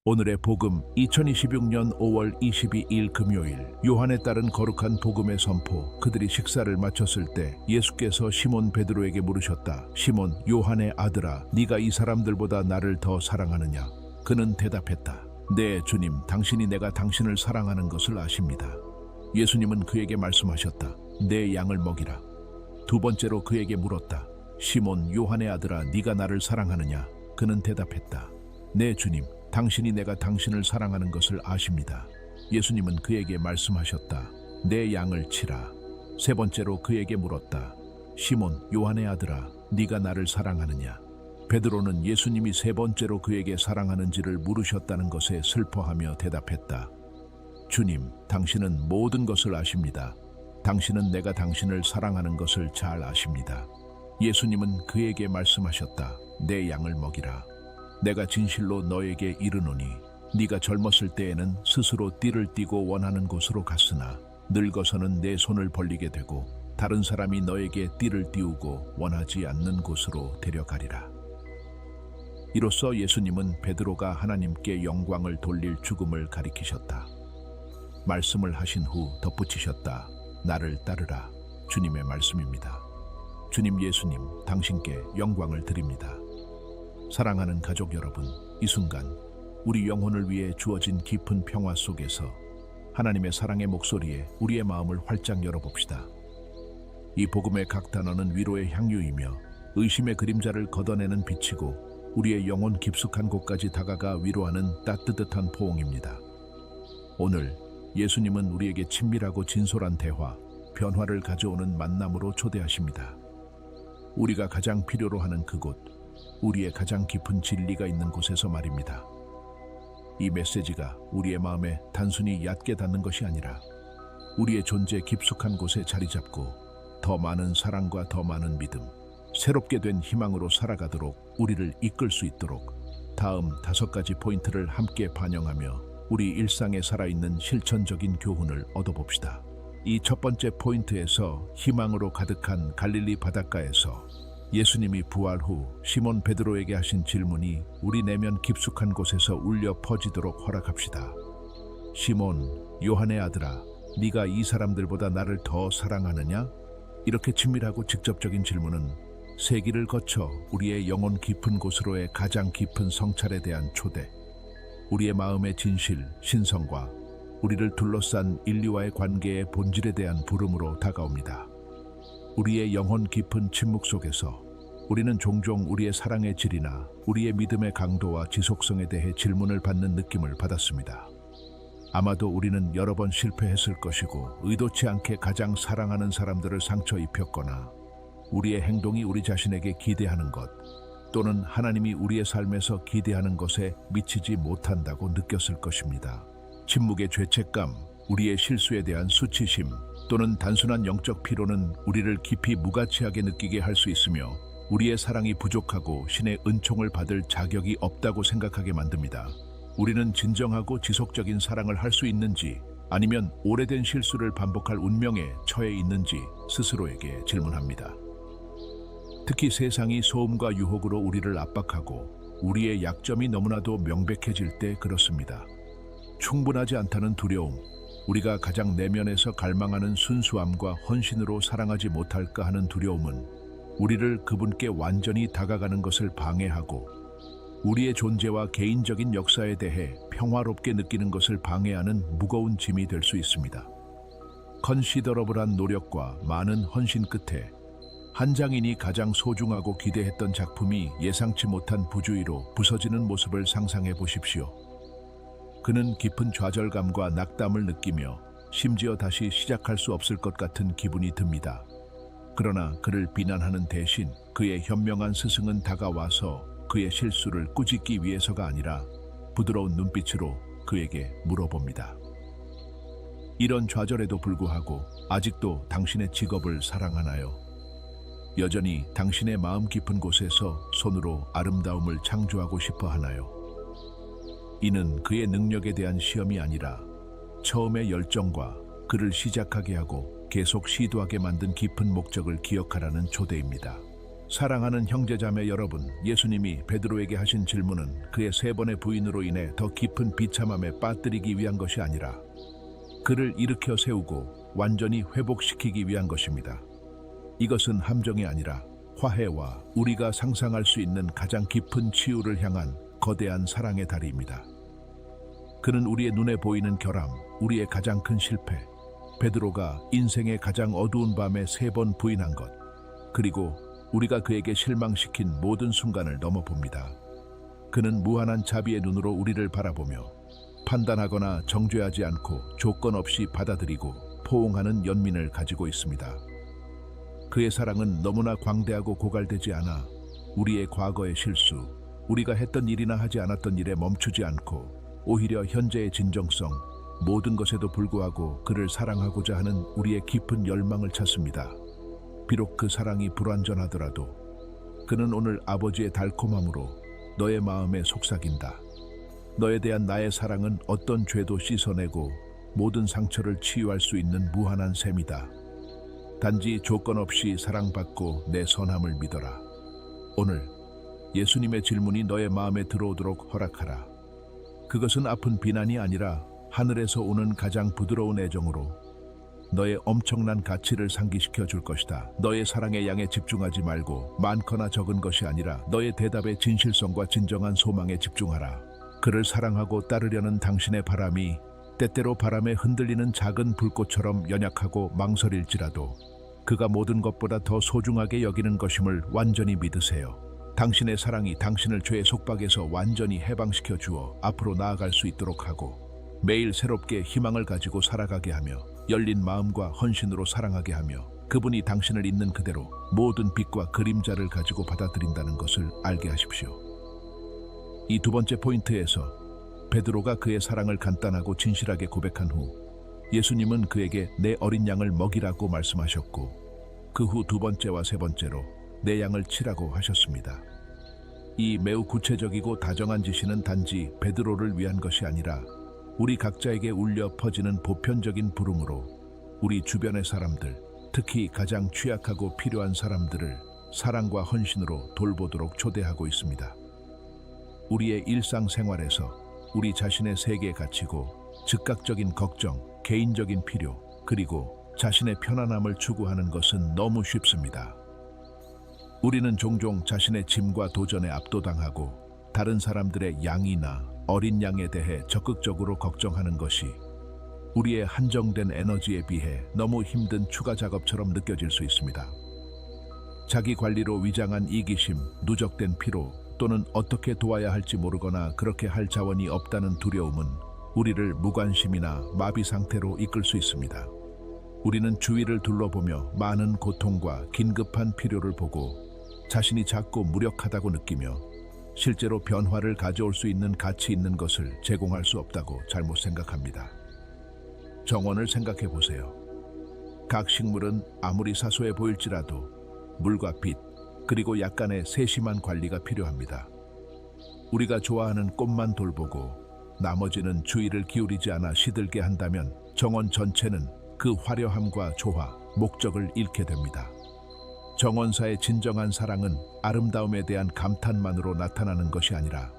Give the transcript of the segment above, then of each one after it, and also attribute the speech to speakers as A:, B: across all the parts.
A: 오늘의 복음 2026년 5월 22일 금요일 요한에 따른 거룩한 복음의 선포. 그들이 식사를 마쳤을 때 예수께서 시몬 베드로에게 물으셨다. 시몬, 요한의 아들아, 네가 이 사람들보다 나를 더 사랑하느냐? 그는 대답했다. 네, 주님, 당신이 내가 당신을 사랑하는 것을 아십니다. 예수님은 그에게 말씀하셨다. 내 양을 먹이라. 두 번째로 그에게 물었다. 시몬, 요한의 아들아, 네가 나를 사랑하느냐? 그는 대답했다. 네, 주님, 당신이 내가 당신을 사랑하는 것을 아십니다. 예수님은 그에게 말씀하셨다. 내 양을 치라. 세 번째로 그에게 물었다. 시몬, 요한의 아들아, 네가 나를 사랑하느냐? 베드로는 예수님이 세 번째로 그에게 사랑하는지를 물으셨다는 것에 슬퍼하며 대답했다. 주님, 당신은 모든 것을 아십니다. 당신은 내가 당신을 사랑하는 것을 잘 아십니다. 예수님은 그에게 말씀하셨다. 내 양을 먹이라. 내가 진실로 너에게 이르노니 네가 젊었을 때에는 스스로 띠를 띠고 원하는 곳으로 갔으나 늙어서는 내 손을 벌리게 되고 다른 사람이 너에게 띠를 띄우고 원하지 않는 곳으로 데려가리라. 이로써 예수님은 베드로가 하나님께 영광을 돌릴 죽음을 가리키셨다. 말씀을 하신 후 덧붙이셨다. 나를 따르라. 주님의 말씀입니다. 주님 예수님, 당신께 영광을 드립니다. 사랑하는 가족 여러분, 이 순간 우리 영혼을 위해 주어진 깊은 평화 속에서 하나님의 사랑의 목소리에 우리의 마음을 활짝 열어봅시다. 이 복음의 각 단어는 위로의 향유이며 의심의 그림자를 걷어내는 빛이고 우리의 영혼 깊숙한 곳까지 다가가 위로하는 따뜻한 포옹입니다. 오늘 예수님은 우리에게 친밀하고 진솔한 대화, 변화를 가져오는 만남으로 초대하십니다. 우리가 가장 필요로 하는 그곳, 우리의 가장 깊은 진리가 있는 곳에서 말입니다. 이 메시지가 우리의 마음에 단순히 얕게 닿는 것이 아니라 우리의 존재 깊숙한 곳에 자리 잡고 더 많은 사랑과 더 많은 믿음, 새롭게 된 희망으로 살아가도록 우리를 이끌 수 있도록 다음 5가지 포인트를 함께 반영하며 우리 일상에 살아있는 실천적인 교훈을 얻어봅시다. 이 첫 번째 포인트에서 희망으로 가득한 갈릴리 바닷가에서 예수님이 부활 후 시몬 베드로에게 하신 질문이 우리 내면 깊숙한 곳에서 울려 퍼지도록 허락합시다. 시몬, 요한의 아들아, 네가 이 사람들보다 나를 더 사랑하느냐? 이렇게 친밀하고 직접적인 질문은 세기를 거쳐 우리의 영혼 깊은 곳으로의 가장 깊은 성찰에 대한 초대, 우리의 마음의 진실, 신성과 우리를 둘러싼 인류와의 관계의 본질에 대한 부름으로 다가옵니다. 우리의 영혼 깊은 침묵 속에서 우리는 종종 우리의 사랑의 질이나 우리의 믿음의 강도와 지속성에 대해 질문을 받는 느낌을 받았습니다. 아마도 우리는 여러 번 실패했을 것이고 의도치 않게 가장 사랑하는 사람들을 상처 입혔거나 우리의 행동이 우리 자신에게 기대하는 것 또는 하나님이 우리의 삶에서 기대하는 것에 미치지 못한다고 느꼈을 것입니다. 침묵의 죄책감, 우리의 실수에 대한 수치심 또는 단순한 영적 피로는 우리를 깊이 무가치하게 느끼게 할 수 있으며 우리의 사랑이 부족하고 신의 은총을 받을 자격이 없다고 생각하게 만듭니다. 우리는 진정하고 지속적인 사랑을 할 수 있는지 아니면 오래된 실수를 반복할 운명에 처해 있는지 스스로에게 질문합니다. 특히 세상이 소음과 유혹으로 우리를 압박하고 우리의 약점이 너무나도 명백해질 때 그렇습니다. 충분하지 않다는 두려움, 우리가 가장 내면에서 갈망하는 순수함과 헌신으로 사랑하지 못할까 하는 두려움은 우리를 그분께 완전히 다가가는 것을 방해하고 우리의 존재와 개인적인 역사에 대해 평화롭게 느끼는 것을 방해하는 무거운 짐이 될 수 있습니다. 컨시더러블한 노력과 많은 헌신 끝에 한 장인이 가장 소중하고 기대했던 작품이 예상치 못한 부주의로 부서지는 모습을 상상해 보십시오. 그는 깊은 좌절감과 낙담을 느끼며 심지어 다시 시작할 수 없을 것 같은 기분이 듭니다. 그러나 그를 비난하는 대신 그의 현명한 스승은 다가와서 그의 실수를 꾸짖기 위해서가 아니라 부드러운 눈빛으로 그에게 물어봅니다. 이런 좌절에도 불구하고 아직도 당신의 직업을 사랑하나요? 여전히 당신의 마음 깊은 곳에서 손으로 아름다움을 창조하고 싶어 하나요? 이는 그의 능력에 대한 시험이 아니라 처음의 열정과 그를 시작하게 하고 계속 시도하게 만든 깊은 목적을 기억하라는 초대입니다. 사랑하는 형제자매 여러분, 예수님이 베드로에게 하신 질문은 그의 3번의 부인으로 인해 더 깊은 비참함에 빠뜨리기 위한 것이 아니라 그를 일으켜 세우고 완전히 회복시키기 위한 것입니다. 이것은 함정이 아니라 화해와 우리가 상상할 수 있는 가장 깊은 치유를 향한 거대한 사랑의 다리입니다. 그는 우리의 눈에 보이는 결함, 우리의 가장 큰 실패, 베드로가 인생의 가장 어두운 밤에 3번 부인한 것, 그리고 우리가 그에게 실망시킨 모든 순간을 넘어봅니다. 그는 무한한 자비의 눈으로 우리를 바라보며 판단하거나 정죄하지 않고 조건 없이 받아들이고 포옹하는 연민을 가지고 있습니다. 그의 사랑은 너무나 광대하고 고갈되지 않아 우리의 과거의 실수, 우리가 했던 일이나 하지 않았던 일에 멈추지 않고 오히려 현재의 진정성, 모든 것에도 불구하고 그를 사랑하고자 하는 우리의 깊은 열망을 찾습니다. 비록 그 사랑이 불완전하더라도 그는 오늘 아버지의 달콤함으로 너의 마음에 속삭인다. 너에 대한 나의 사랑은 어떤 죄도 씻어내고 모든 상처를 치유할 수 있는 무한한 셈이다. 단지 조건 없이 사랑받고 내 선함을 믿어라. 오늘 예수님의 질문이 너의 마음에 들어오도록 허락하라. 그것은 아픈 비난이 아니라 하늘에서 오는 가장 부드러운 애정으로 너의 엄청난 가치를 상기시켜 줄 것이다. 너의 사랑의 양에 집중하지 말고 많거나 적은 것이 아니라 너의 대답의 진실성과 진정한 소망에 집중하라. 그를 사랑하고 따르려는 당신의 바람이 때때로 바람에 흔들리는 작은 불꽃처럼 연약하고 망설일지라도 그가 모든 것보다 더 소중하게 여기는 것임을 완전히 믿으세요. 당신의 사랑이 당신을 죄의 속박에서 완전히 해방시켜 주어 앞으로 나아갈 수 있도록 하고 매일 새롭게 희망을 가지고 살아가게 하며 열린 마음과 헌신으로 사랑하게 하며 그분이 당신을 있는 그대로 모든 빛과 그림자를 가지고 받아들인다는 것을 알게 하십시오. 이 2번째 포인트에서 베드로가 그의 사랑을 간단하고 진실하게 고백한 후 예수님은 그에게 내 어린 양을 먹이라고 말씀하셨고 그 후 2번째와 3번째로 내 양을 치라고 하셨습니다. 이 매우 구체적이고 다정한 지시는 단지 베드로를 위한 것이 아니라 우리 각자에게 울려 퍼지는 보편적인 부름으로 우리 주변의 사람들, 특히 가장 취약하고 필요한 사람들을 사랑과 헌신으로 돌보도록 초대하고 있습니다. 우리의 일상생활에서 우리 자신의 세계에 갇히고 즉각적인 걱정, 개인적인 필요, 그리고 자신의 편안함을 추구하는 것은 너무 쉽습니다. 우리는 종종 자신의 짐과 도전에 압도당하고 다른 사람들의 양이나 어린 양에 대해 적극적으로 걱정하는 것이 우리의 한정된 에너지에 비해 너무 힘든 추가 작업처럼 느껴질 수 있습니다. 자기 관리로 위장한 이기심, 누적된 피로 또는 어떻게 도와야 할지 모르거나 그렇게 할 자원이 없다는 두려움은 우리를 무관심이나 마비 상태로 이끌 수 있습니다. 우리는 주위를 둘러보며 많은 고통과 긴급한 필요를 보고 자신이 작고 무력하다고 느끼며 실제로 변화를 가져올 수 있는 가치 있는 것을 제공할 수 없다고 잘못 생각합니다. 정원을 생각해 보세요. 각 식물은 아무리 사소해 보일지라도 물과 빛, 그리고 약간의 세심한 관리가 필요합니다. 우리가 좋아하는 꽃만 돌보고 나머지는 주의를 기울이지 않아 시들게 한다면 정원 전체는 그 화려함과 조화, 목적을 잃게 됩니다. 정원사의 진정한 사랑은 아름다움에 대한 감탄만으로 나타나는 것이 아니라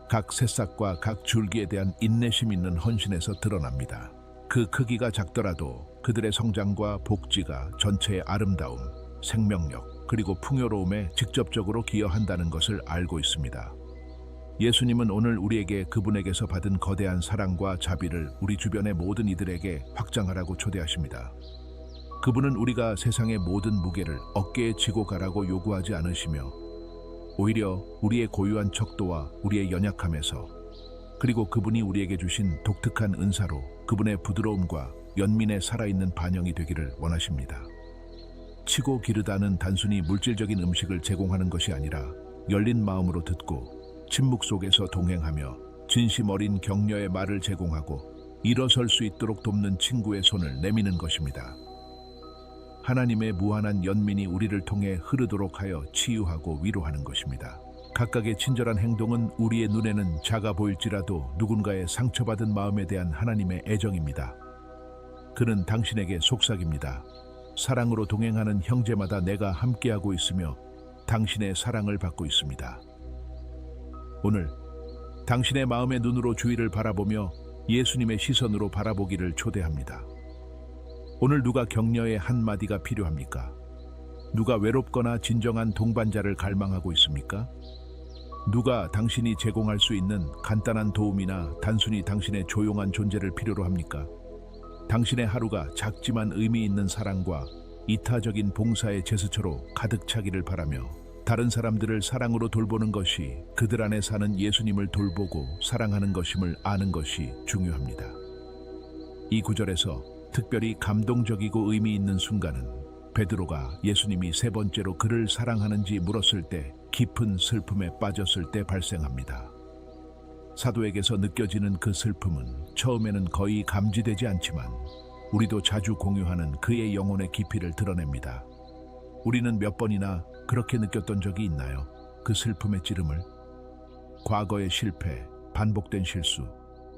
A: 각 새싹과 각 줄기에 대한 인내심 있는 헌신에서 드러납니다. 그 크기가 작더라도 그들의 성장과 복지가 전체의 아름다움, 생명력, 그리고 풍요로움에 직접적으로 기여한다는 것을 알고 있습니다. 예수님은 오늘 우리에게 그분에게서 받은 거대한 사랑과 자비를 우리 주변의 모든 이들에게 확장하라고 초대하십니다. 그분은 우리가 세상의 모든 무게를 어깨에 지고 가라고 요구하지 않으시며 오히려 우리의 고유한 척도와 우리의 연약함에서 그리고 그분이 우리에게 주신 독특한 은사로 그분의 부드러움과 연민에 살아있는 반영이 되기를 원하십니다. 치고 기르다는 단순히 물질적인 음식을 제공하는 것이 아니라 열린 마음으로 듣고 침묵 속에서 동행하며 진심 어린 격려의 말을 제공하고 일어설 수 있도록 돕는 친구의 손을 내미는 것입니다. 하나님의 무한한 연민이 우리를 통해 흐르도록 하여 치유하고 위로하는 것입니다. 각각의 친절한 행동은 우리의 눈에는 작아 보일지라도 누군가의 상처받은 마음에 대한 하나님의 애정입니다. 그는 당신에게 속삭입니다. 사랑으로 동행하는 형제마다 내가 함께하고 있으며 당신의 사랑을 받고 있습니다. 오늘 당신의 마음의 눈으로 주위를 바라보며 예수님의 시선으로 바라보기를 초대합니다. 오늘 누가 격려의 한마디가 필요합니까? 누가 외롭거나 진정한 동반자를 갈망하고 있습니까? 누가 당신이 제공할 수 있는 간단한 도움이나 단순히 당신의 조용한 존재를 필요로 합니까? 당신의 하루가 작지만 의미 있는 사랑과 이타적인 봉사의 제스처로 가득 차기를 바라며 다른 사람들을 사랑으로 돌보는 것이 그들 안에 사는 예수님을 돌보고 사랑하는 것임을 아는 것이 중요합니다. 이 구절에서 특별히 감동적이고 의미 있는 순간은 베드로가 예수님이 세 번째로 그를 사랑하는지 물었을 때 깊은 슬픔에 빠졌을 때 발생합니다. 사도에게서 느껴지는 그 슬픔은 처음에는 거의 감지되지 않지만 우리도 자주 공유하는 그의 영혼의 깊이를 드러냅니다. 우리는 몇 번이나 그렇게 느꼈던 적이 있나요? 그 슬픔의 찌름을? 과거의 실패, 반복된 실수,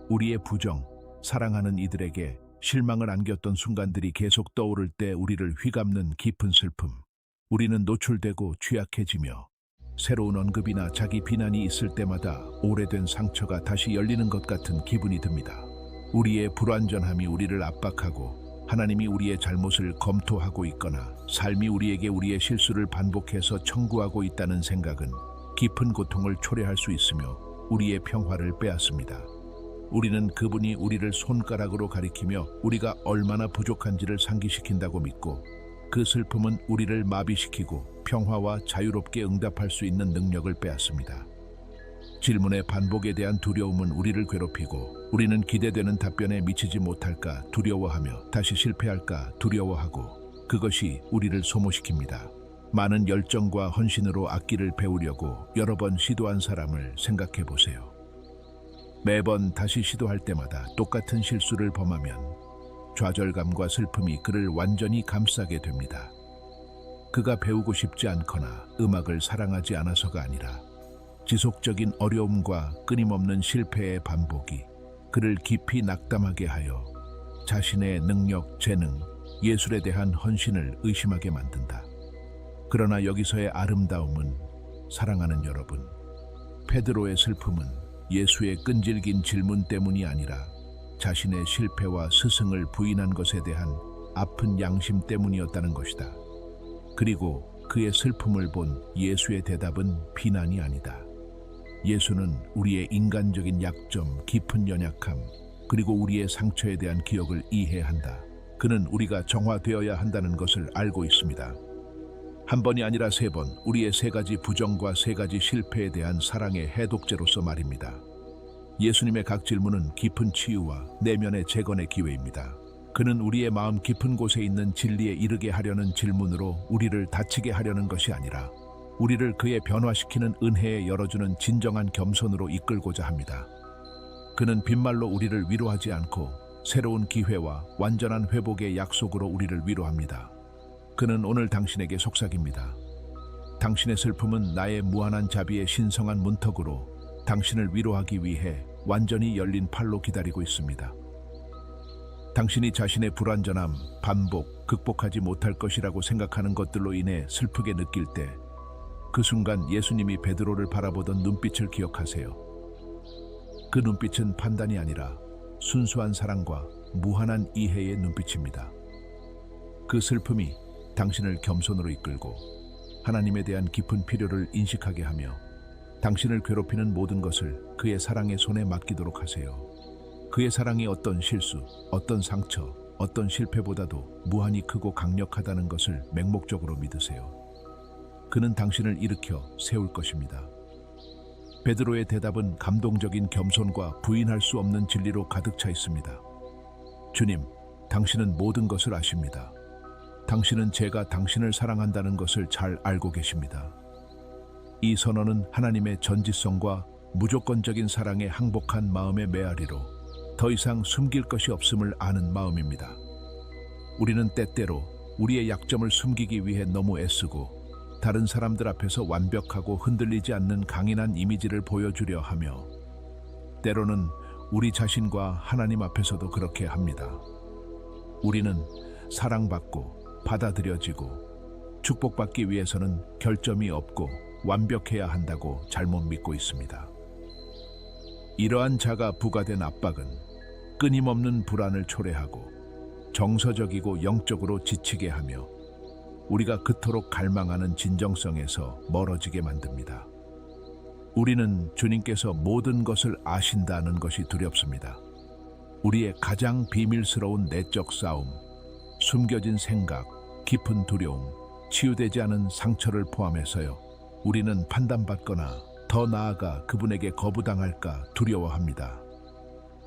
A: 우리의 부정, 사랑하는 이들에게 실망을 안겼던 순간들이 계속 떠오를 때 우리를 휘감는 깊은 슬픔. 우리는 노출되고 취약해지며 새로운 언급이나 자기 비난이 있을 때마다 오래된 상처가 다시 열리는 것 같은 기분이 듭니다. 우리의 불완전함이 우리를 압박하고 하나님이 우리의 잘못을 검토하고 있거나 삶이 우리에게 우리의 실수를 반복해서 청구하고 있다는 생각은 깊은 고통을 초래할 수 있으며 우리의 평화를 빼앗습니다. 우리는 그분이 우리를 손가락으로 가리키며 우리가 얼마나 부족한지를 상기시킨다고 믿고 그 슬픔은 우리를 마비시키고 평화와 자유롭게 응답할 수 있는 능력을 빼앗습니다. 질문의 반복에 대한 두려움은 우리를 괴롭히고 우리는 기대되는 답변에 미치지 못할까 두려워하며 다시 실패할까 두려워하고 그것이 우리를 소모시킵니다. 많은 열정과 헌신으로 악기를 배우려고 여러 번 시도한 사람을 생각해 보세요. 매번 다시 시도할 때마다 똑같은 실수를 범하면 좌절감과 슬픔이 그를 완전히 감싸게 됩니다. 그가 배우고 싶지 않거나 음악을 사랑하지 않아서가 아니라 지속적인 어려움과 끊임없는 실패의 반복이 그를 깊이 낙담하게 하여 자신의 능력, 재능, 예술에 대한 헌신을 의심하게 만든다. 그러나 여기서의 아름다움은 사랑하는 여러분, 베드로의 슬픔은 예수의 끈질긴 질문 때문이 아니라 자신의 실패와 스승을 부인한 것에 대한 아픈 양심 때문이었다는 것이다. 그리고 그의 슬픔을 본 예수의 대답은 비난이 아니다. 예수는 우리의 인간적인 약점, 깊은 연약함, 그리고 우리의 상처에 대한 기억을 이해한다. 그는 우리가 정화되어야 한다는 것을 알고 있습니다. 한 번이 아니라 3번, 우리의 3가지 부정과 3가지 실패에 대한 사랑의 해독제로서 말입니다. 예수님의 각 질문은 깊은 치유와 내면의 재건의 기회입니다. 그는 우리의 마음 깊은 곳에 있는 진리에 이르게 하려는 질문으로 우리를 다치게 하려는 것이 아니라 우리를 그의 변화시키는 은혜에 열어주는 진정한 겸손으로 이끌고자 합니다. 그는 빈말로 우리를 위로하지 않고 새로운 기회와 완전한 회복의 약속으로 우리를 위로합니다. 그는 오늘 당신에게 속삭입니다. 당신의 슬픔은 나의 무한한 자비의 신성한 문턱으로 당신을 위로하기 위해 완전히 열린 팔로 기다리고 있습니다. 당신이 자신의 불완전함, 반복, 극복하지 못할 것이라고 생각하는 것들로 인해 슬프게 느낄 때 그 순간 예수님이 베드로를 바라보던 눈빛을 기억하세요. 그 눈빛은 판단이 아니라 순수한 사랑과 무한한 이해의 눈빛입니다. 그 슬픔이 당신을 겸손으로 이끌고 하나님에 대한 깊은 필요를 인식하게 하며 당신을 괴롭히는 모든 것을 그의 사랑의 손에 맡기도록 하세요. 그의 사랑이 어떤 실수, 어떤 상처, 어떤 실패보다도 무한히 크고 강력하다는 것을 맹목적으로 믿으세요. 그는 당신을 일으켜 세울 것입니다. 베드로의 대답은 감동적인 겸손과 부인할 수 없는 진리로 가득 차 있습니다. 주님, 당신은 모든 것을 아십니다. 당신은 제가 당신을 사랑한다는 것을 잘 알고 계십니다. 이 선언은 하나님의 전지성과 무조건적인 사랑에 항복한 마음의 메아리로 더 이상 숨길 것이 없음을 아는 마음입니다. 우리는 때때로 우리의 약점을 숨기기 위해 너무 애쓰고 다른 사람들 앞에서 완벽하고 흔들리지 않는 강인한 이미지를 보여주려 하며 때로는 우리 자신과 하나님 앞에서도 그렇게 합니다. 우리는 사랑받고 받아들여지고 축복받기 위해서는 결점이 없고 완벽해야 한다고 잘못 믿고 있습니다. 이러한 자가 부과된 압박은 끊임없는 불안을 초래하고 정서적이고 영적으로 지치게 하며 우리가 그토록 갈망하는 진정성에서 멀어지게 만듭니다. 우리는 주님께서 모든 것을 아신다는 것이 두렵습니다. 우리의 가장 비밀스러운 내적 싸움, 숨겨진 생각, 깊은 두려움, 치유되지 않은 상처를 포함해서요. 우리는 판단받거나 더 나아가 그분에게 거부당할까 두려워합니다.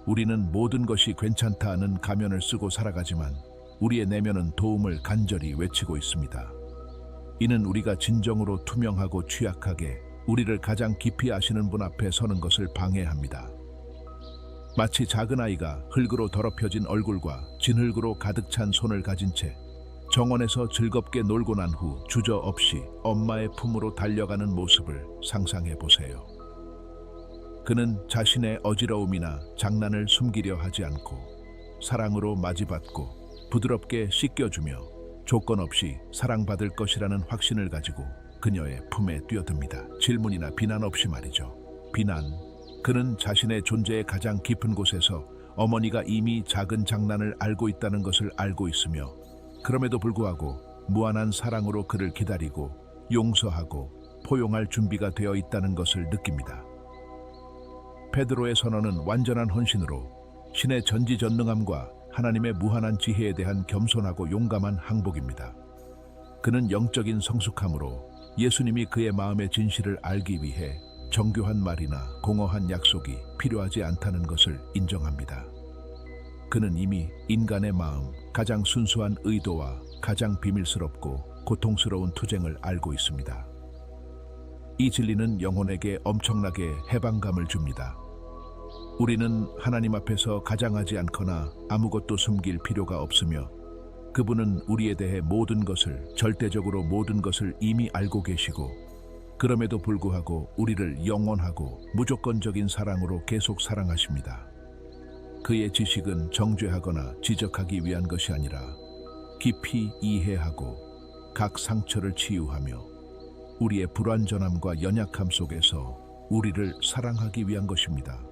A: 우리는 모든 것이 괜찮다 하는 가면을 쓰고 살아가지만 우리의 내면은 도움을 간절히 외치고 있습니다. 이는 우리가 진정으로 투명하고 취약하게 우리를 가장 깊이 아시는 분 앞에 서는 것을 방해합니다. 마치 작은 아이가 흙으로 더럽혀진 얼굴과 진흙으로 가득 찬 손을 가진 채 정원에서 즐겁게 놀고 난 후 주저없이 엄마의 품으로 달려가는 모습을 상상해 보세요. 그는 자신의 어지러움이나 장난을 숨기려 하지 않고 사랑으로 맞이받고 부드럽게 씻겨주며 조건 없이 사랑받을 것이라는 확신을 가지고 그녀의 품에 뛰어듭니다. 질문이나 비난 없이 말이죠. 비난. 그는 자신의 존재의 가장 깊은 곳에서 어머니가 이미 작은 장난을 알고 있다는 것을 알고 있으며 그럼에도 불구하고 무한한 사랑으로 그를 기다리고 용서하고 포용할 준비가 되어 있다는 것을 느낍니다. 베드로의 선언은 완전한 헌신으로 신의 전지전능함과 하나님의 무한한 지혜에 대한 겸손하고 용감한 항복입니다. 그는 영적인 성숙함으로 예수님이 그의 마음의 진실을 알기 위해 정교한 말이나 공허한 약속이 필요하지 않다는 것을 인정합니다. 그는 이미 인간의 마음, 가장 순수한 의도와 가장 비밀스럽고 고통스러운 투쟁을 알고 있습니다. 이 진리는 영혼에게 엄청나게 해방감을 줍니다. 우리는 하나님 앞에서 가장하지 않거나 아무것도 숨길 필요가 없으며 그분은 우리에 대해 모든 것을, 절대적으로 모든 것을 이미 알고 계시고 그럼에도 불구하고 우리를 영원하고 무조건적인 사랑으로 계속 사랑하십니다. 그의 지식은 정죄하거나 지적하기 위한 것이 아니라 깊이 이해하고 각 상처를 치유하며 우리의 불완전함과 연약함 속에서 우리를 사랑하기 위한 것입니다.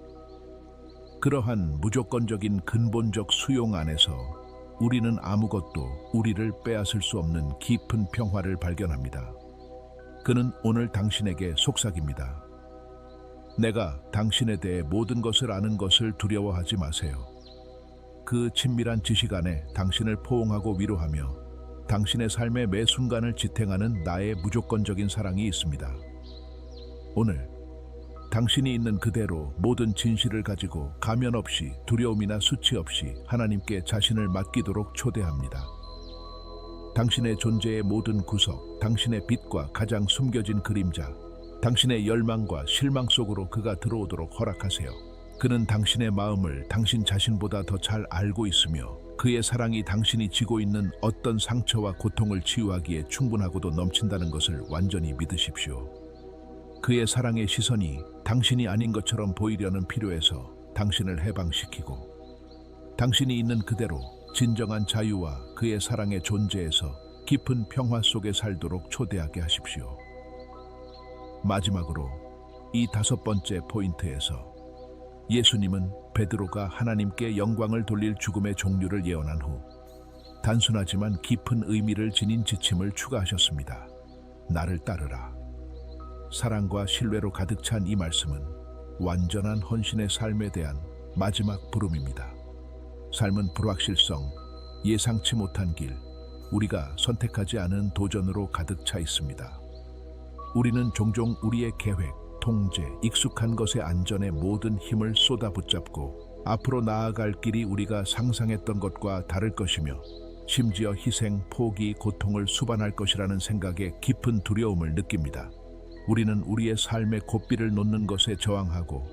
A: 그러한 무조건적인 근본적 수용 안에서 우리는 아무것도 우리를 빼앗을 수 없는 깊은 평화를 발견합니다. 그는 오늘 당신에게 속삭입니다. 내가 당신에 대해 모든 것을 아는 것을 두려워하지 마세요. 그 친밀한 지식 안에 당신을 포옹하고 위로하며 당신의 삶의 매 순간을 지탱하는 나의 무조건적인 사랑이 있습니다. 오늘 당신이 있는 그대로 모든 진실을 가지고 가면 없이 두려움이나 수치 없이 하나님께 자신을 맡기도록 초대합니다. 당신의 존재의 모든 구석, 당신의 빛과 가장 숨겨진 그림자, 당신의 열망과 실망 속으로 그가 들어오도록 허락하세요. 그는 당신의 마음을 당신 자신보다 더 잘 알고 있으며 그의 사랑이 당신이 지고 있는 어떤 상처와 고통을 치유하기에 충분하고도 넘친다는 것을 완전히 믿으십시오. 그의 사랑의 시선이 당신이 아닌 것처럼 보이려는 필요에서 당신을 해방시키고 당신이 있는 그대로 진정한 자유와 그의 사랑의 존재에서 깊은 평화 속에 살도록 초대하게 하십시오. 마지막으로 이 5번째 포인트에서 예수님은 베드로가 하나님께 영광을 돌릴 죽음의 종류를 예언한 후 단순하지만 깊은 의미를 지닌 지침을 추가하셨습니다. 나를 따르라. 사랑과 신뢰로 가득 찬 이 말씀은 완전한 헌신의 삶에 대한 마지막 부름입니다. 삶은 불확실성, 예상치 못한 길, 우리가 선택하지 않은 도전으로 가득 차 있습니다. 우리는 종종 우리의 계획, 통제, 익숙한 것의 안전에 모든 힘을 쏟아붙잡고 앞으로 나아갈 길이 우리가 상상했던 것과 다를 것이며 심지어 희생, 포기, 고통을 수반할 것이라는 생각에 깊은 두려움을 느낍니다. 우리는 우리의 삶의 고삐를 놓는 것에 저항하고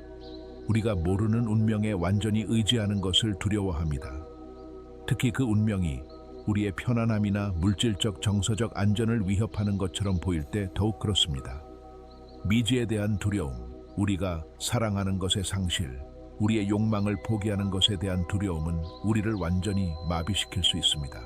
A: 우리가 모르는 운명에 완전히 의지하는 것을 두려워합니다. 특히 그 운명이 우리의 편안함이나 물질적 정서적 안전을 위협하는 것처럼 보일 때 더욱 그렇습니다. 미지에 대한 두려움, 우리가 사랑하는 것의 상실, 우리의 욕망을 포기하는 것에 대한 두려움은 우리를 완전히 마비시킬 수 있습니다.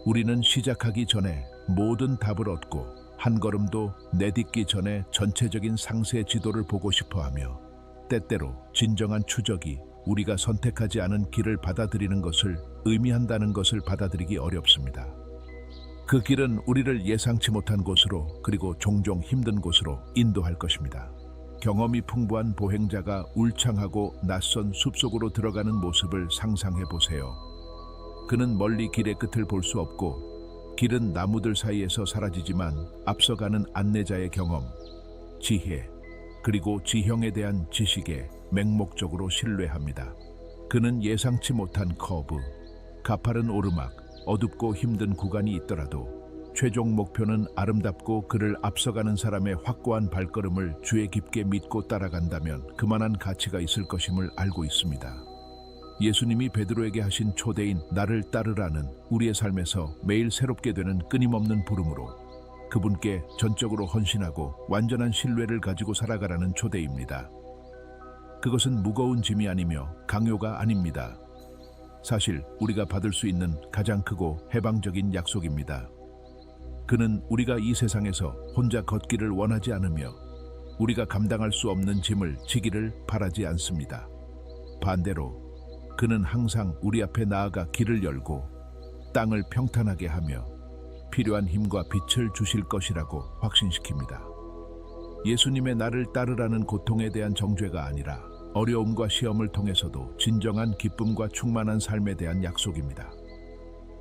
A: 우리는 시작하기 전에 모든 답을 얻고 한 걸음도 내딛기 전에 전체적인 상세 지도를 보고 싶어하며 때때로 진정한 추적이 우리가 선택하지 않은 길을 받아들이는 것을 의미한다는 것을 받아들이기 어렵습니다. 그 길은 우리를 예상치 못한 곳으로 그리고 종종 힘든 곳으로 인도할 것입니다. 경험이 풍부한 보행자가 울창하고 낯선 숲속으로 들어가는 모습을 상상해 보세요. 그는 멀리 길의 끝을 볼 수 없고 길은 나무들 사이에서 사라지지만 앞서가는 안내자의 경험, 지혜, 그리고 지형에 대한 지식에 맹목적으로 신뢰합니다. 그는 예상치 못한 커브, 가파른 오르막, 어둡고 힘든 구간이 있더라도 최종 목표는 아름답고 그를 앞서가는 사람의 확고한 발걸음을 주의 깊게 믿고 따라간다면 그만한 가치가 있을 것임을 알고 있습니다. 예수님이 베드로에게 하신 초대인 나를 따르라는 우리의 삶에서 매일 새롭게 되는 끊임없는 부름으로 그분께 전적으로 헌신하고 완전한 신뢰를 가지고 살아가라는 초대입니다. 그것은 무거운 짐이 아니며 강요가 아닙니다. 사실 우리가 받을 수 있는 가장 크고 해방적인 약속입니다. 그는 우리가 이 세상에서 혼자 걷기를 원하지 않으며 우리가 감당할 수 없는 짐을 지기를 바라지 않습니다. 반대로 그는 항상 우리 앞에 나아가 길을 열고 땅을 평탄하게 하며 필요한 힘과 빛을 주실 것이라고 확신시킵니다. 예수님의 나를 따르라는 고통에 대한 정죄가 아니라 어려움과 시험을 통해서도 진정한 기쁨과 충만한 삶에 대한 약속입니다.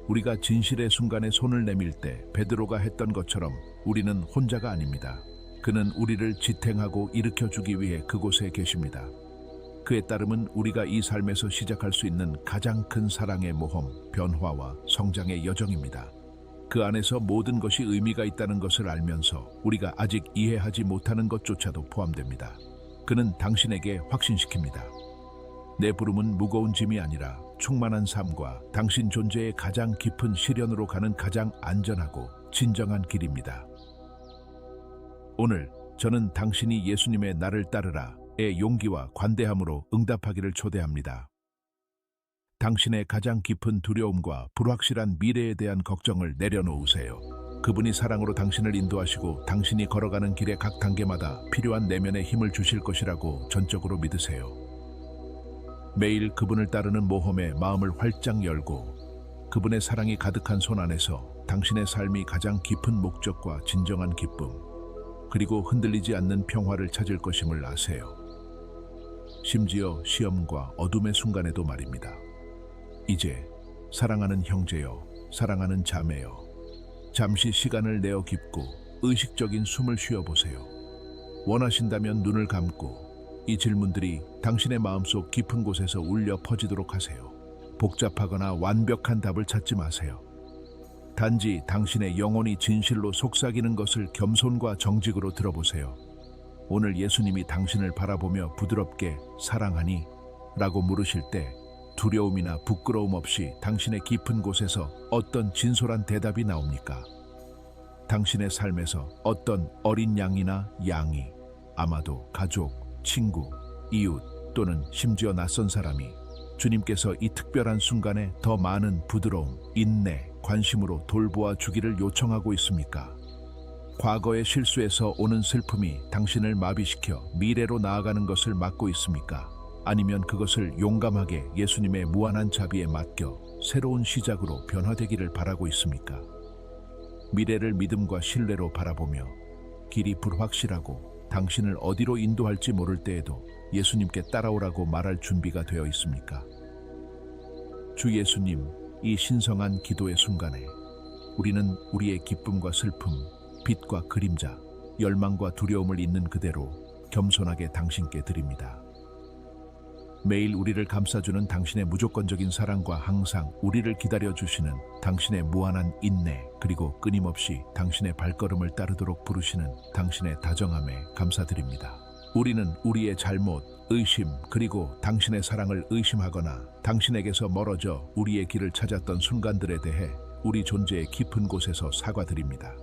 A: 우리가 진실의 순간에 손을 내밀 때 베드로가 했던 것처럼 우리는 혼자가 아닙니다. 그는 우리를 지탱하고 일으켜주기 위해 그곳에 계십니다. 그의 따름은 우리가 이 삶에서 시작할 수 있는 가장 큰 사랑의 모험, 변화와 성장의 여정입니다. 그 안에서 모든 것이 의미가 있다는 것을 알면서 우리가 아직 이해하지 못하는 것조차도 포함됩니다. 그는 당신에게 확신시킵니다. 내 부름은 무거운 짐이 아니라 충만한 삶과 당신 존재의 가장 깊은 시련으로 가는 가장 안전하고 진정한 길입니다. 오늘 저는 당신이 예수님의 나를 따르라의 용기와 관대함으로 응답하기를 초대합니다. 당신의 가장 깊은 두려움과 불확실한 미래에 대한 걱정을 내려놓으세요. 그분이 사랑으로 당신을 인도하시고 당신이 걸어가는 길의 각 단계마다 필요한 내면의 힘을 주실 것이라고 전적으로 믿으세요. 매일 그분을 따르는 모험에 마음을 활짝 열고 그분의 사랑이 가득한 손 안에서 당신의 삶이 가장 깊은 목적과 진정한 기쁨, 그리고 흔들리지 않는 평화를 찾을 것임을 아세요. 심지어 시험과 어둠의 순간에도 말입니다. 이제 사랑하는 형제여, 사랑하는 자매여, 잠시 시간을 내어 깊고 의식적인 숨을 쉬어보세요. 원하신다면 눈을 감고 이 질문들이 당신의 마음속 깊은 곳에서 울려 퍼지도록 하세요. 복잡하거나 완벽한 답을 찾지 마세요. 단지 당신의 영혼이 진실로 속삭이는 것을 겸손과 정직으로 들어보세요. 오늘 예수님이 당신을 바라보며 부드럽게 사랑하니? 라고 물으실 때 두려움이나 부끄러움 없이 당신의 깊은 곳에서 어떤 진솔한 대답이 나옵니까? 당신의 삶에서 어떤 어린 양이나 양이, 아마도 가족, 친구, 이웃 또는 심지어 낯선 사람이 주님께서 이 특별한 순간에 더 많은 부드러움, 인내, 관심으로 돌보아 주기를 요청하고 있습니까? 과거의 실수에서 오는 슬픔이 당신을 마비시켜 미래로 나아가는 것을 막고 있습니까? 아니면 그것을 용감하게 예수님의 무한한 자비에 맡겨 새로운 시작으로 변화되기를 바라고 있습니까? 미래를 믿음과 신뢰로 바라보며 길이 불확실하고 당신을 어디로 인도할지 모를 때에도 예수님께 따라오라고 말할 준비가 되어 있습니까? 주 예수님, 이 신성한 기도의 순간에 우리는 우리의 기쁨과 슬픔, 빛과 그림자, 열망과 두려움을 있는 그대로 겸손하게 당신께 드립니다. 매일 우리를 감싸주는 당신의 무조건적인 사랑과 항상 우리를 기다려주시는 당신의 무한한 인내, 그리고 끊임없이 당신의 발걸음을 따르도록 부르시는 당신의 다정함에 감사드립니다. 우리는 우리의 잘못, 의심, 그리고 당신의 사랑을 의심하거나 당신에게서 멀어져 우리의 길을 찾았던 순간들에 대해 우리 존재의 깊은 곳에서 사과드립니다.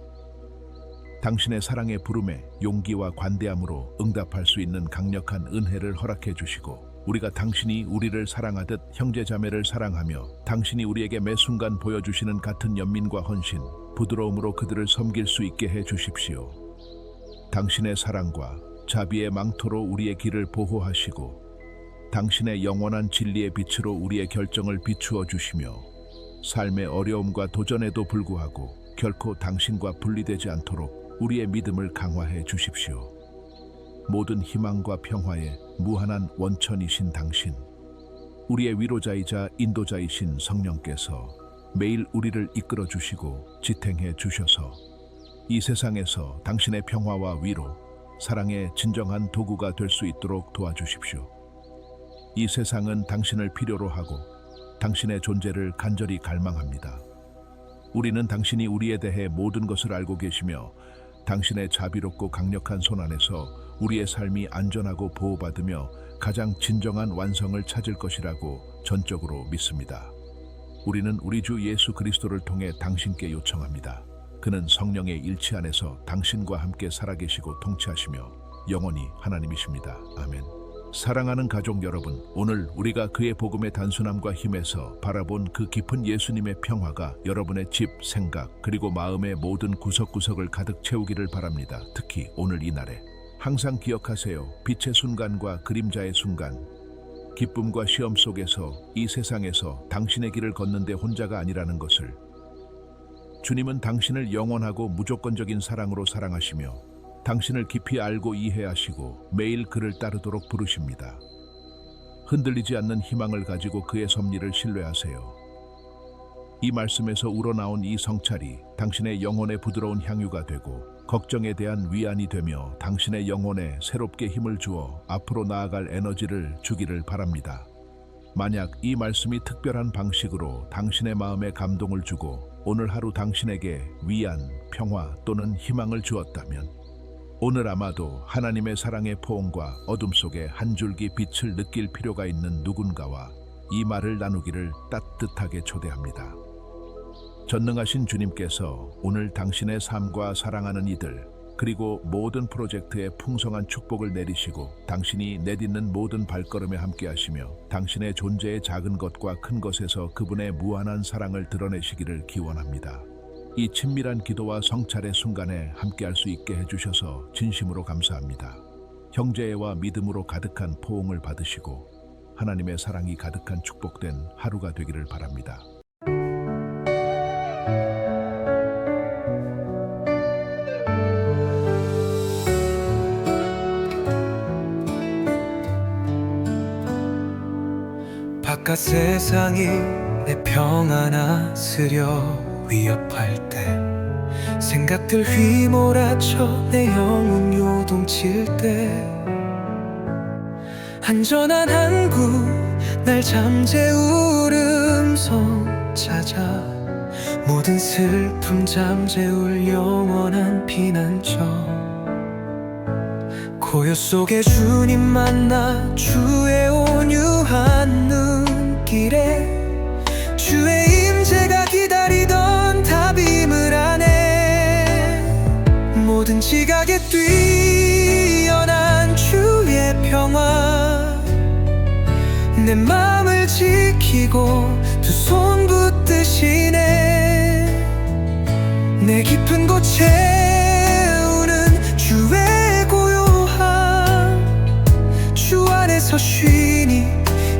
A: 당신의 사랑의 부름에 용기와 관대함으로 응답할 수 있는 강력한 은혜를 허락해 주시고 우리가 당신이 우리를 사랑하듯 형제자매를 사랑하며 당신이 우리에게 매 순간 보여주시는 같은 연민과 헌신, 부드러움으로 그들을 섬길 수 있게 해 주십시오. 당신의 사랑과 자비의 망토로 우리의 길을 보호하시고 당신의 영원한 진리의 빛으로 우리의 결정을 비추어 주시며 삶의 어려움과 도전에도 불구하고 결코 당신과 분리되지 않도록 우리의 믿음을 강화해 주십시오. 모든 희망과 평화의 무한한 원천이신 당신, 우리의 위로자이자 인도자이신 성령께서 매일 우리를 이끌어 주시고 지탱해 주셔서 이 세상에서 당신의 평화와 위로, 사랑의 진정한 도구가 될 수 있도록 도와주십시오. 이 세상은 당신을 필요로 하고 당신의 존재를 간절히 갈망합니다. 우리는 당신이 우리에 대해 모든 것을 알고 계시며 당신의 자비롭고 강력한 손 안에서 우리의 삶이 안전하고 보호받으며 가장 진정한 완성을 찾을 것이라고 전적으로 믿습니다. 우리는 우리 주 예수 그리스도를 통해 당신께 요청합니다. 그는 성령의 일치 안에서 당신과 함께 살아계시고 통치하시며 영원히 하나님이십니다. 아멘. 사랑하는 가족 여러분, 오늘 우리가 그의 복음의 단순함과 힘에서 바라본 그 깊은 예수님의 평화가 여러분의 집, 생각, 그리고 마음의 모든 구석구석을 가득 채우기를 바랍니다. 특히 오늘 이 날에 항상 기억하세요. 빛의 순간과 그림자의 순간, 기쁨과 시험 속에서 이 세상에서 당신의 길을 걷는데 혼자가 아니라는 것을. 주님은 당신을 영원하고 무조건적인 사랑으로 사랑하시며 당신을 깊이 알고 이해하시고 매일 그를 따르도록 부르십니다. 흔들리지 않는 희망을 가지고 그의 섭리를 신뢰하세요. 이 말씀에서 우러나온 이 성찰이 당신의 영혼에 부드러운 향유가 되고 걱정에 대한 위안이 되며 당신의 영혼에 새롭게 힘을 주어 앞으로 나아갈 에너지를 주기를 바랍니다. 만약 이 말씀이 특별한 방식으로 당신의 마음에 감동을 주고 오늘 하루 당신에게 위안, 평화 또는 희망을 주었다면 오늘 아마도 하나님의 사랑의 포옹과 어둠 속에 한 줄기 빛을 느낄 필요가 있는 누군가와 이 말을 나누기를 따뜻하게 초대합니다. 전능하신 주님께서 오늘 당신의 삶과 사랑하는 이들 그리고 모든 프로젝트에 풍성한 축복을 내리시고 당신이 내딛는 모든 발걸음에 함께 하시며 당신의 존재의 작은 것과 큰 것에서 그분의 무한한 사랑을 드러내시기를 기원합니다. 이 친밀한 기도와 성찰의 순간에 함께할 수 있게 해주셔서 진심으로 감사합니다. 형제애와 믿음으로 가득한 포옹을 받으시고 하나님의 사랑이 가득한 축복된 하루가 되기를 바랍니다.
B: 바깥 세상이 내 평안아 쓰려 위협할 때 생각들 휘몰아쳐 내 영혼 요동칠 때 안전한 항구 날 잠재울 음성 찾아 모든 슬픔 잠재울 영원한 피난처 고요 속에 주님 만나 주의 온유한 눈길에 주의 임재가 기다리던 답임을 아네 모든 지각에 뛰어난 주의 평화 내 맘을 지키고 두 손 붙드시네 내 깊은 곳 채우는 주의 고요함 주 안에서 쉬니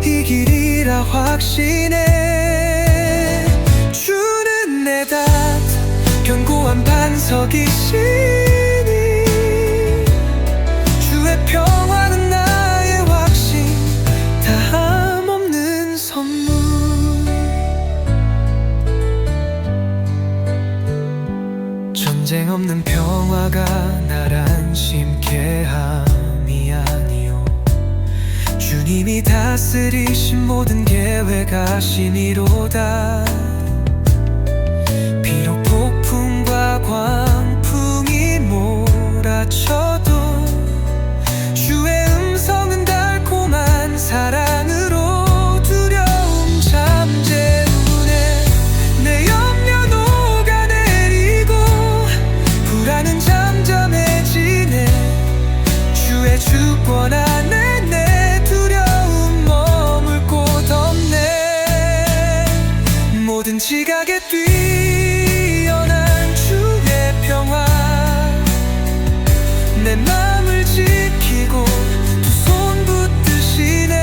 B: 이 길이라 확신해 주는 내 닷 견고한 반석이시니 주의 평화는 나의 확신 다함 없는 선물 전쟁 없는 평화가 날 안심케 함이 아니오 주님이 다스리신 모든 계획하시니로다 비록 폭풍과 광풍이 몰아쳐도 주의 음성은 달콤한 사랑으로 두려움 잠재우네 내 염려 녹아내리고 불안은 잠잠해지네 주의 주권 안에 내 두려움 모든 지각에 뛰어난 주의 평화 내 맘을 지키고 두 손 붙드시네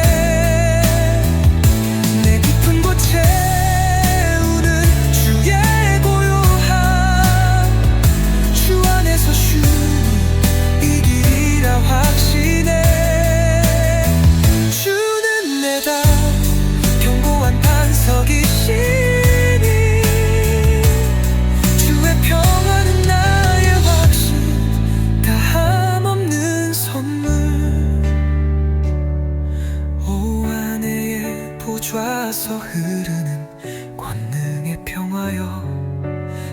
B: 내 깊은 곳 채우는 주의 고요함 주 안에서 쉬니 이 길이라 확신해 주는 내다 견고한 반석이시니 주의 평화는 나의 확신 다함 없는 선물 오 안에 보좌서 흐르는 권능의 평화여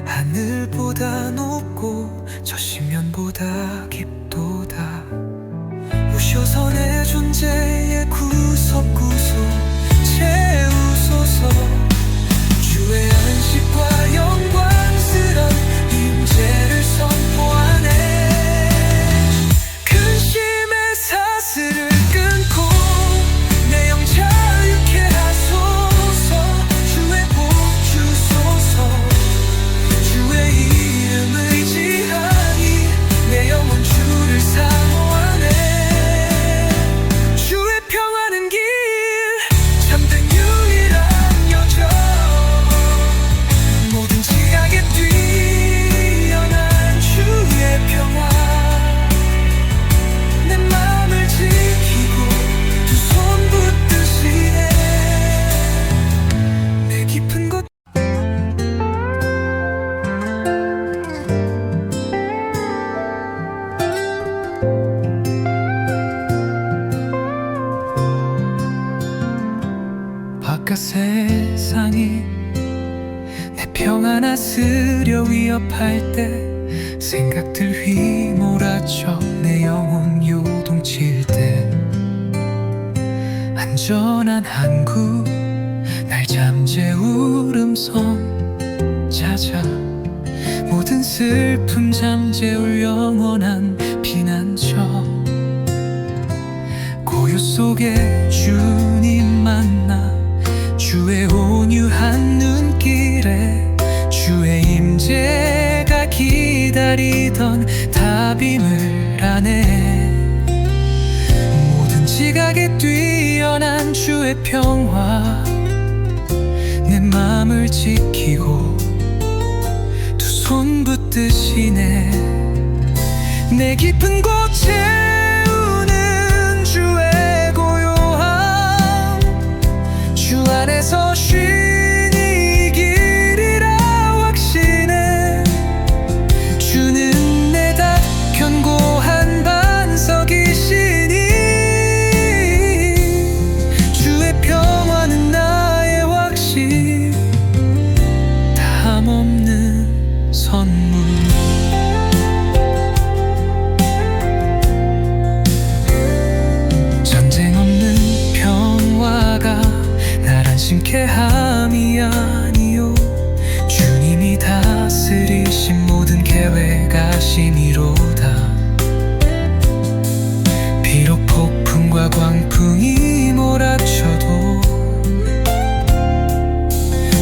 B: 하늘보다 높고 저 심연보다 깊도다 오셔서 내 존재의 구석구석 채우소서 주의 안식과 영광스런 임재를 선포하네 근심의 사슬을 끊고 내 영 자유케 하소서 주의 복 주소서 주의 이름 의지하니 내 영혼 주를 사모하네 주의 평화는 길 참된 유일한 여정 모든 지각에 뛰어난 주의 평화 내 맘을 지키고 두 손 붙드시네 내 깊은 곳 바깥 세상이 내 평안아 쓰려 위협할 때 생각들 휘몰아쳐 내 영혼 요동칠 때 안전한 항구 날 잠재울 음성 찾아 모든 슬픔 잠재울 영원한 피난처 고요 속에 주님 만나 주의 온유한 눈길에 주의 임재가 기다리던 답임을 아네 모든 지각에 뛰어난 주의 평화 내 맘을 지키고 두 손 붙드시네 내 깊은 곳 채우는 주의 고요함 주 안에서 쉬니 이 길이라 확신해 주는 내다 견고한 반석이시니 주의 평화는 나의 확신 다함 없는 선물 전쟁 없는 평화가 날 안심케 함이 아니요 주님이 다스리신 모든 계획가 심이로다 비록 폭풍과 광풍이 몰아쳐도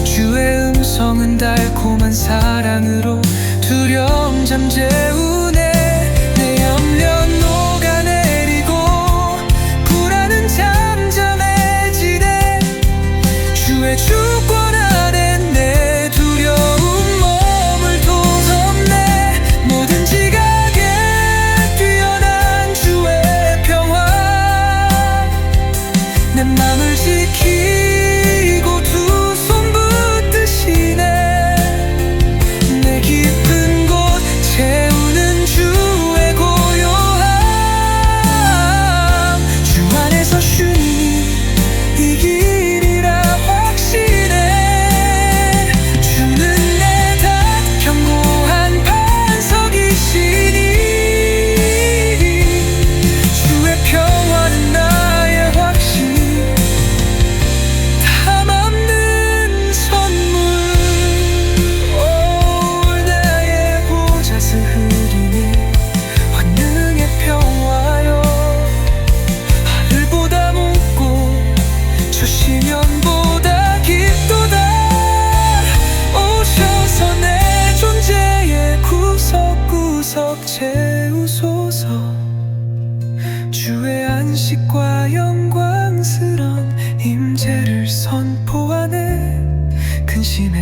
B: 주의 음성은 달콤한 사랑으로 두려움 잠재우네 내 염려 녹아내리고 불안은 잠잠해지네 주의 주권 안에 내 두려움 몸을 돋없네 모든 지각에 뛰어난 주의 평화 내 맘을 지키고 두 손 붙드시네 내 깊은 곳 채우는 주의 고요함 주 안에서 쉬니 이 길이라 확신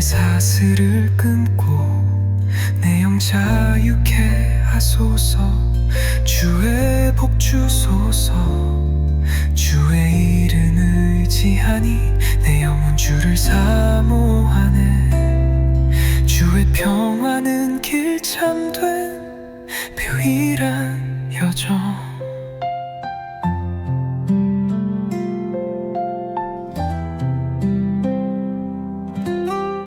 B: 사슬을 끊고 내 영 자유케 하소서. 주의 복 주소서. 주의 이름 의지하니 내 영혼 주를 사모하네. 주의 평화는 길 참된 표일한 여정.